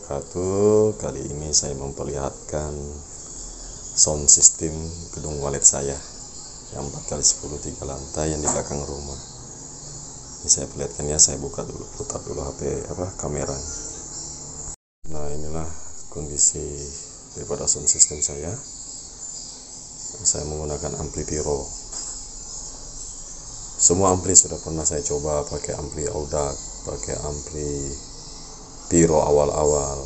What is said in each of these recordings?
wabarakatuh. Kali ini saya memperlihatkan sound system gedung walet saya yang 4x10 3 lantai yang di belakang rumah. Ini saya perlihatkan ya, saya buka dulu, putar dulu kamera. Nah, inilah kondisi daripada sound system saya. Saya menggunakan ampli Pyro. Semua ampli sudah pernah saya coba, pakai ampli Audac, pakai ampli Pyro awal-awal,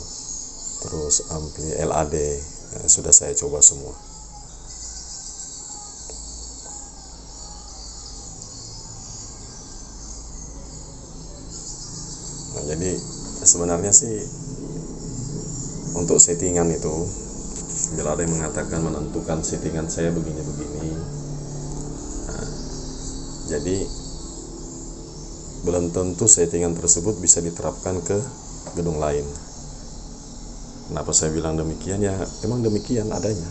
terus ampli LAD, sudah saya coba semua. Nah, jadi sebenarnya sih untuk settingan itu, bila ada yang mengatakan menentukan settingan saya begini-begini, jadi belum tentu settingan tersebut bisa diterapkan ke gedung lain. Kenapa saya bilang demikian? Ya memang demikian adanya.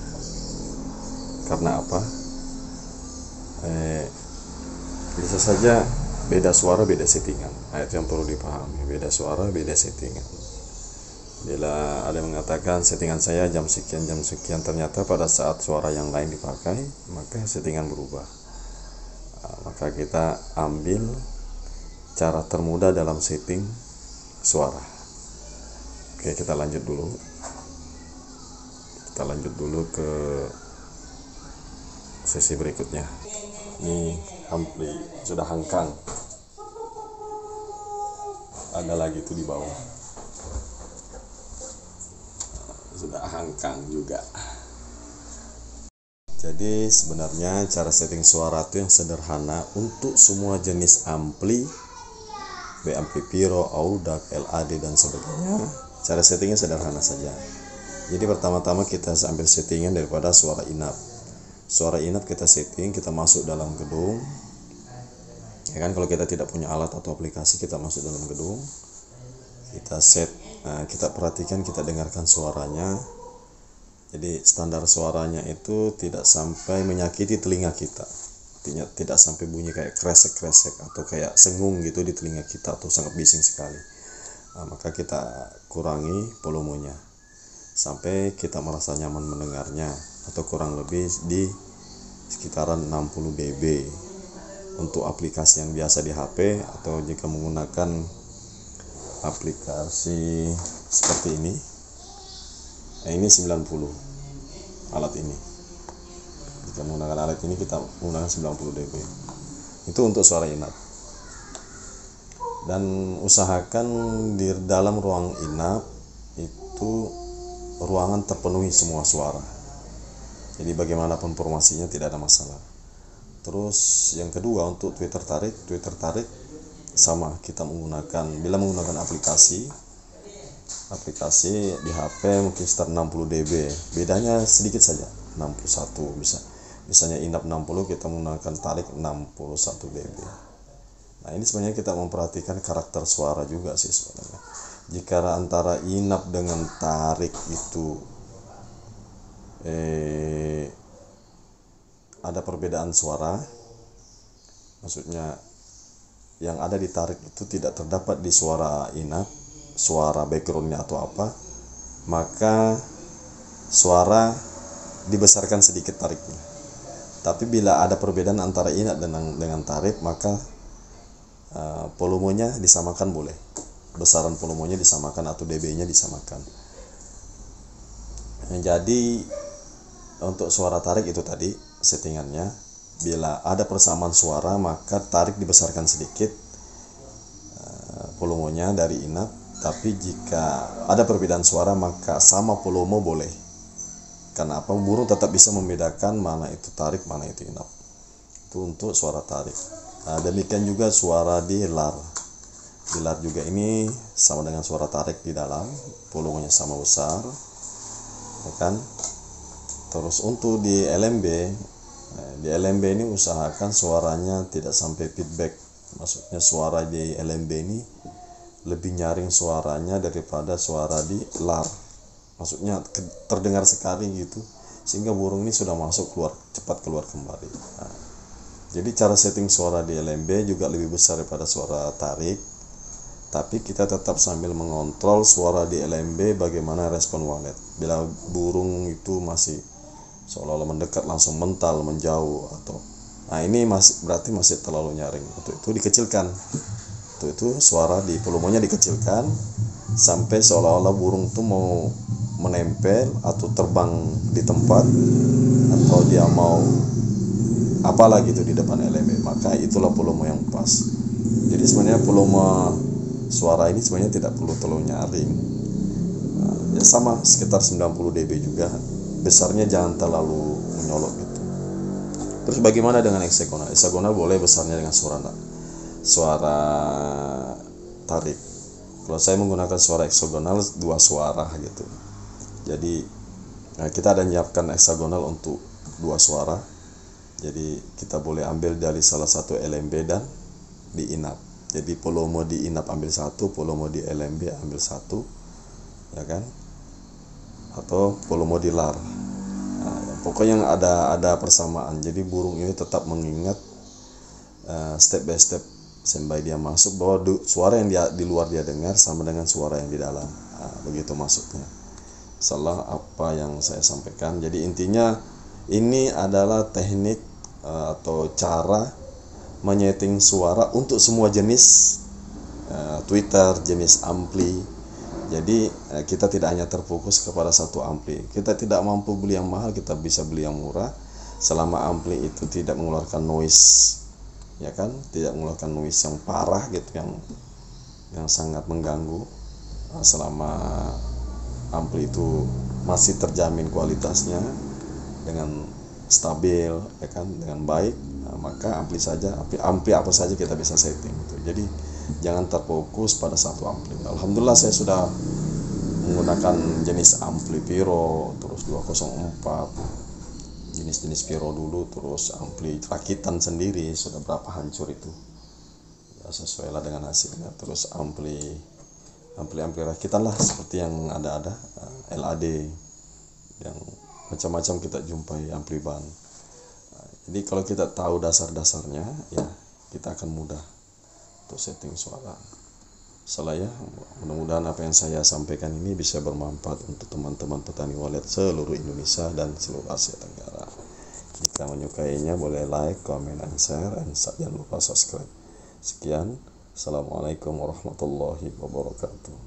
Karena apa? Bisa saja beda suara beda settingan. Itu yang perlu dipahami. Beda suara beda settingan. Bila ada yang mengatakan settingan saya jam sekian, ternyata pada saat suara yang lain dipakai, maka settingan berubah. Maka kita ambil cara termudah dalam setting suara. Oke, kita lanjut dulu. Kita lanjut dulu ke sesi berikutnya. Ini ampli sudah hangkang. Ada lagi tuh di bawah. Sudah hangkang juga. Jadi sebenarnya cara setting suara itu yang sederhana untuk semua jenis ampli, baik ampli Pyro, Audac, LAD dan sebagainya. Cara settingnya sederhana saja. Jadi pertama-tama kita ambil settingan daripada suara inap. Suara inap kita setting, kita masuk dalam gedung. Ya kan, kalau kita tidak punya alat atau aplikasi, kita masuk dalam gedung. Kita set, kita perhatikan, kita dengarkan suaranya. Jadi standar suaranya itu tidak sampai menyakiti telinga kita. Artinya tidak sampai bunyi kayak kresek-kresek atau kayak sengung gitu di telinga kita atau sangat bising sekali. Maka kita kurangi volumenya sampai kita merasa nyaman mendengarnya, atau kurang lebih di sekitaran 60 dB untuk aplikasi yang biasa di HP, atau jika menggunakan aplikasi seperti ini. Ini 90 alat ini. Jika menggunakan alat ini kita menggunakan 90 dB. Itu untuk suara inap. Dan usahakan di dalam ruang inap itu ruangan terpenuhi semua suara. Jadi bagaimanapun formasinya tidak ada masalah. Terus yang kedua, untuk tweeter tarik sama, kita bila menggunakan aplikasi di HP mungkin sekitar 60 dB. Bedanya sedikit saja, 61 bisa. Misalnya inap 60, kita menggunakan tarik 61 dB. Nah, ini sebenarnya kita memperhatikan karakter suara juga sih sebenarnya. Jika antara inap dengan tarik itu ada perbedaan suara, maksudnya yang ada di tarik itu tidak terdapat di suara inap, suara backgroundnya atau apa, maka suara dibesarkan sedikit tariknya. Tapi bila ada perbedaan antara inap dengan tarik, maka volumenya disamakan, boleh besaran volumenya disamakan atau dB-nya disamakan. Jadi untuk suara tarik itu tadi settingannya, bila ada persamaan suara maka tarik dibesarkan sedikit volumenya dari inap, tapi jika ada perbedaan suara maka sama volume boleh. Karena apa? Burung tetap bisa membedakan mana itu tarik, mana itu inap. Itu untuk suara tarik. Demikian juga suara di lar. Di lar juga ini sama dengan suara tarik di dalam, volumenya sama besar, ya kan? Terus untuk di LMB ini usahakan suaranya tidak sampai feedback. Maksudnya suara di LMB ini lebih nyaring suaranya daripada suara di lar. Maksudnya terdengar sekali gitu, sehingga burung ini sudah cepat keluar kembali. Jadi cara setting suara di LMB juga lebih besar daripada suara tarik. tapi kita tetap sambil mengontrol suara di LMB bagaimana respon walet. Bila burung itu masih seolah-olah mendekat langsung mental menjauh atau ini berarti masih terlalu nyaring. Untuk itu dikecilkan. Untuk itu suara di volumenya dikecilkan sampai seolah-olah burung itu mau menempel atau terbang di tempat atau dia mau apalah gitu di depan LMB, maka itulah volume yang pas. Jadi sebenarnya volume suara ini sebenarnya tidak perlu terlalu nyaring. Ya sama sekitar 90 dB juga. Besarnya jangan terlalu menyolok gitu. Terus bagaimana dengan heksagonal? Heksagonal boleh besarnya dengan suara tarik. Kalau saya menggunakan suara heksagonal 2 suara gitu. Jadi kita ada menyiapkan heksagonal untuk 2 suara. Jadi kita boleh ambil dari salah satu LMB dan di inap. Jadi volume di inap ambil 1, volume di LMB ambil 1, ya kan? Atau volume di lar. Pokoknya ada persamaan. Jadi burung ini tetap mengingat step by step sampai dia masuk bahwa suara yang di luar dia dengar sama dengan suara yang di dalam. Begitu masuknya. Salah apa yang saya sampaikan. Jadi intinya ini adalah teknik atau cara menyeting suara untuk semua jenis tweeter, jenis ampli. Jadi kita tidak hanya terfokus kepada satu ampli. Kita tidak mampu beli yang mahal, kita bisa beli yang murah selama ampli itu tidak mengeluarkan noise, ya kan? Tidak mengeluarkan noise yang parah gitu, yang sangat mengganggu. Selama ampli itu masih terjamin kualitasnya dengan stabil, ya kan, dengan baik, maka ampli apa saja kita bisa setting gitu. Jadi jangan terfokus pada satu ampli. Alhamdulillah saya sudah menggunakan jenis ampli Piro, terus 204, jenis-jenis Piro dulu, terus ampli rakitan sendiri sudah berapa hancur itu, ya, sesuai lah dengan hasilnya. Terus ampli rakitan lah seperti yang ada LAD yang macam-macam kita jumpai, ampli ban. Jadi kalau kita tahu dasar-dasarnya, ya kita akan mudah untuk setting suara. Saya mudah-mudahan apa yang saya sampaikan ini bisa bermanfaat untuk teman-teman petani walet seluruh Indonesia dan seluruh Asia Tenggara. Jika menyukainya boleh like, comment, and share, dan jangan lupa subscribe. Sekian, Assalamualaikum warahmatullahi wabarakatuh.